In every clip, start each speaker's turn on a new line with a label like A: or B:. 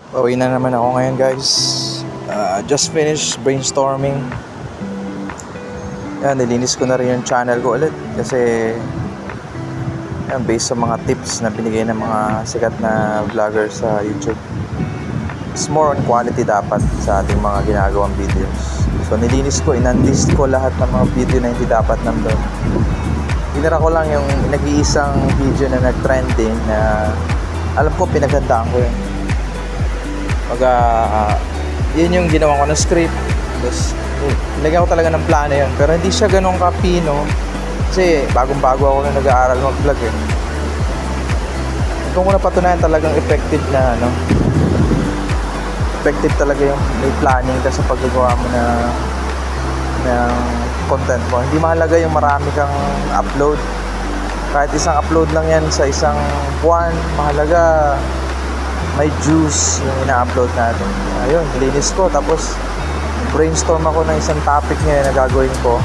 A: Pauwi na naman ako ngayon, guys. Just finished brainstorming. Yan, nilinis ko na rin yung channel ko ulit kasi yan, based sa mga tips na binigay ng mga sikat na vlogger sa YouTube. It's more on quality dapat sa ating mga ginagawang videos. So nilinis ko, in-unlist ko lahat ng mga video na hindi dapat nandun. Tinira ko lang yung nag-iisang video na nag-trending na alam ko pinaghandaan ko yun. Yun yung ginawa ko na script. Tapos nilagyan ko talaga ng plano yun. Pero hindi siya ganun kapino kasi bagong-bago ako na nag-aaral mag-vlog eh. Kung ko napatunayan talagang effective na effective talaga yung may planning ka sa paggagawa mo ng content mo. Hindi mahalaga yung marami kang upload. Kahit isang upload lang yan sa isang buwan, mahalaga may juice yung ina-upload natin. Ayun, linis ko. Tapos brainstorm ako ng isang topic ngayon na gagawin ko.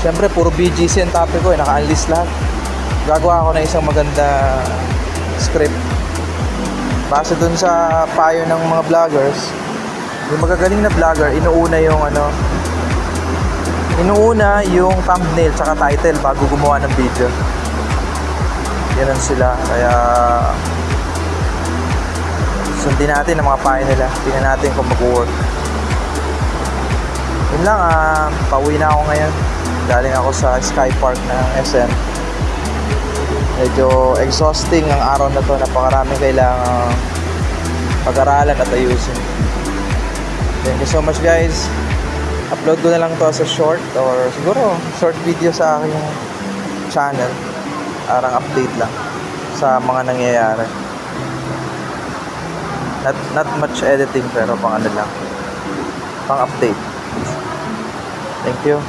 A: Siyempre puro BGC ang topic ko, naka-unlist lahat. Gagawa ako ng isang maganda script base dun sa payo ng mga vloggers. Yung magagaling na vlogger, inuuna yung thumbnail tsaka title bago gumawa ng video. Ganun sila. Kaya sundin natin ang mga payo nila. Tingnan natin kung mag-work. Yun lang, pauwi na ako ngayon. Galing ako sa Sky Park ng SM. Medyo exhausting ang araw na to. Napakaraming kailangang pag-aralan at ayusin. Thank you so much, guys. Upload ko na lang to sa short or siguro short video sa aking channel. Parang update lang sa mga nangyayari. Not much editing pero pang ano lang, pang update. Thank you.